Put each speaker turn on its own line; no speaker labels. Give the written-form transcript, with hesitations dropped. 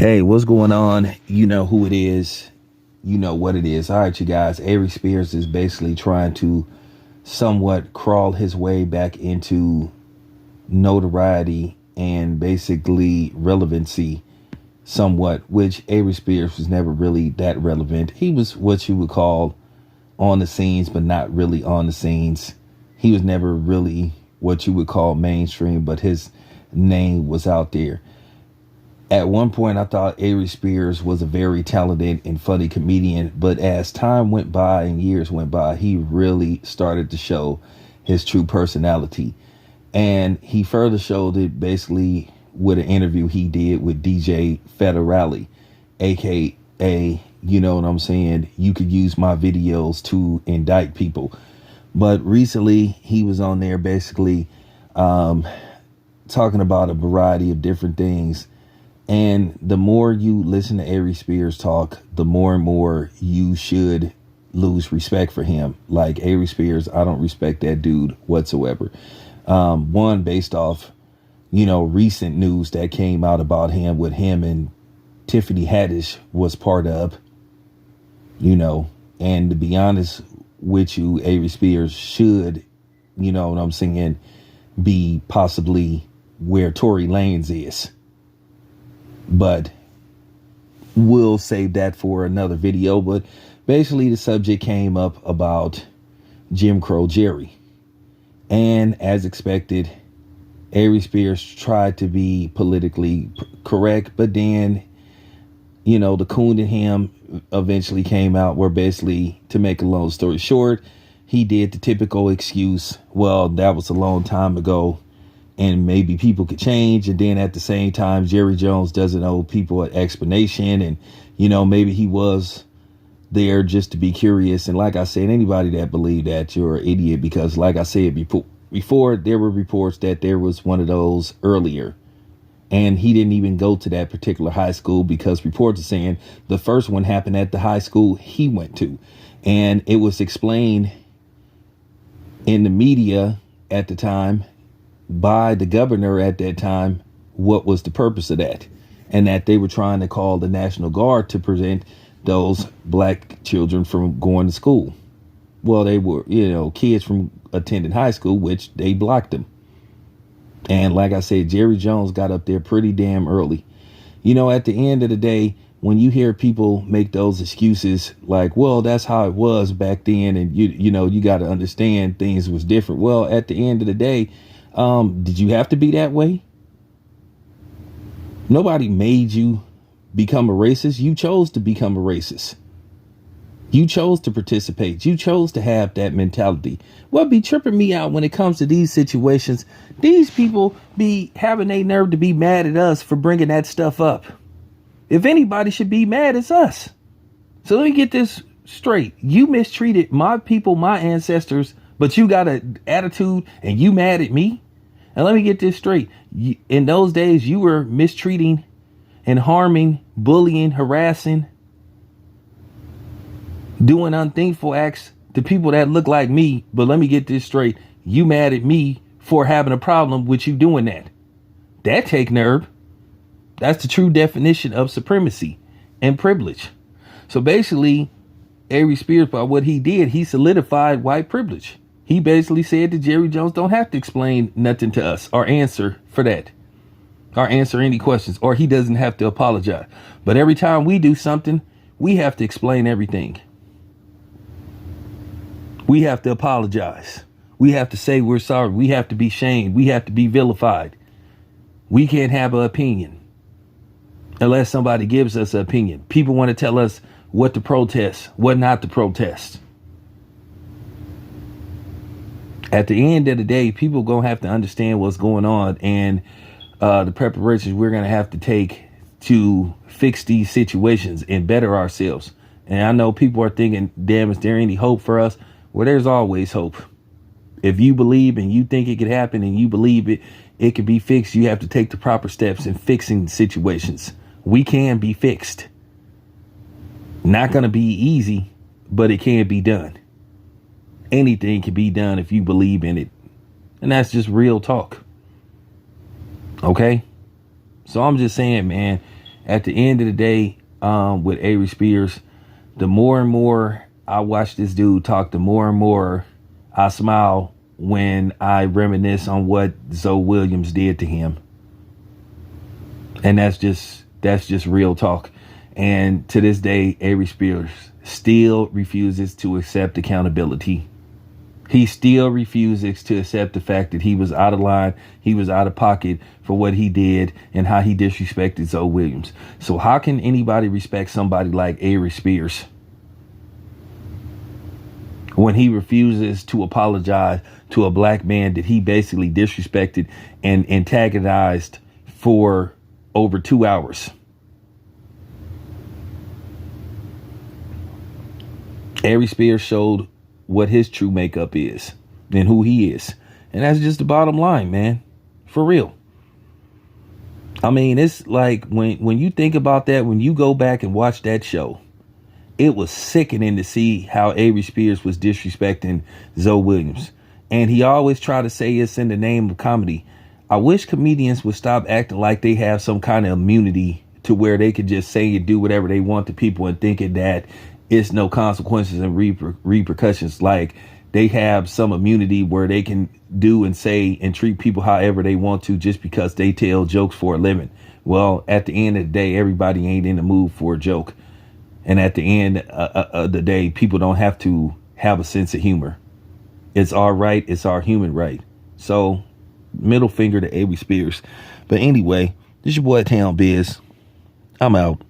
Hey, what's going on? You know who it is. You know what it is. All right, you guys. Avery Spears is basically trying to somewhat crawl his way back into notoriety and basically relevancy somewhat, which Avery Spears was never really that relevant. He was what you would call on the scenes, but not really on the scenes. He was never really what you would call mainstream, but his name was out there. At one point, I thought Aries Spears was a very talented and funny comedian, but as time went by and years went by, he really started to show his true personality. And he further showed it basically with an interview he did with DJ Federale, aka, you know what I'm saying, you could use my videos to indict people. But recently, he was on there basically talking about a variety of different things. And the more you listen to Aries Spears talk, the more and more you should lose respect for him. Like Aries Spears, I don't respect that dude whatsoever. One, based off, recent news that came out about him with him and Tiffany Haddish was part of, and to be honest with you, Avery Spears should, what I'm saying, be possibly where Tory Lanez is. But we'll save that for another video. But basically the subject came up about Jim Crow Jerry. And as expected, Avery Spears tried to be politically correct. But then, the coon in him eventually came out where basically, to make a long story short, he did the typical excuse. Well, that was a long time ago, and maybe people could change. And then at the same time, Jerry Jones doesn't owe people an explanation. And, maybe he was there just to be curious. And like I said, anybody that believed that, you're an idiot, because like I said before, there were reports that there was one of those earlier. And he didn't even go to that particular high school because reports are saying the first one happened at the high school he went to. And it was explained in the media at the time by the governor at that time what was the purpose of that, and that they were trying to call the National Guard to prevent those black children from going to school. Well, they were, kids from attending high school, which they blocked them. And like I said, Jerry Jones got up there pretty damn early. At the end of the day, when you hear people make those excuses like, well, that's how it was back then, and you got to understand things was different. Well, at the end of the day, did you have to be that way? Nobody made you become a racist. You chose to become a racist. You chose to participate. You chose to have that mentality. What be tripping me out when it comes to these situations, these people be having a nerve to be mad at us for bringing that stuff up. If anybody should be mad, it's us. So let me get this straight. You mistreated my people, my ancestors, but you got an attitude and you mad at me? And let me get this straight. In those days, you were mistreating and harming, bullying, harassing, doing unthinkful acts to people that look like me. But let me get this straight. You mad at me for having a problem with you doing that. That take nerve. That's the true definition of supremacy and privilege. So basically, Aries Spears, by what he did, he solidified white privilege. He basically said that Jerry Jones don't have to explain nothing to us or answer for that, or answer any questions, or he doesn't have to apologize. But every time we do something, we have to explain everything. We have to apologize. We have to say we're sorry. We have to be shamed. We have to be vilified. We can't have an opinion unless somebody gives us an opinion. People want to tell us what to protest, what not to protest. At the end of the day, people are going to have to understand what's going on and the preparations we're going to have to take to fix these situations and better ourselves. And I know people are thinking, damn, is there any hope for us? Well, there's always hope. If you believe and you think it could happen and you believe it could be fixed, you have to take the proper steps in fixing situations. We can be fixed. Not going to be easy, but it can be done. Anything can be done if you believe in it. And that's just real talk. Okay? So I'm just saying, man, at the end of the day, with Avery Spears, the more and more I watch this dude talk, the more and more I smile when I reminisce on what Zoe Williams did to him. And that's just real talk. And to this day, Aries Spears still refuses to accept accountability. He still refuses to accept the fact that he was out of line, he was out of pocket for what he did and how he disrespected Zoe Williams. So how can anybody respect somebody like Aries Spears when he refuses to apologize to a black man that he basically disrespected and antagonized for over 2 hours? Aries Spears showed what his true makeup is and who he is. And that's just the bottom line, man. For real. I mean, it's like when you think about that, when you go back and watch that show, it was sickening to see how Avery Spears was disrespecting Zoe Williams. And he always tried to say it's in the name of comedy. I wish comedians would stop acting like they have some kind of immunity to where they could just say and do whatever they want to people and thinking that it's no consequences and repercussions. Like they have some immunity where they can do and say and treat people however they want to just because they tell jokes for a living. Well, at the end of the day, everybody ain't in the mood for a joke. And at the end of the day, people don't have to have a sense of humor. It's our right. It's our human right. So middle finger to Avery Spears. But anyway, this is your boy Town Biz. I'm out.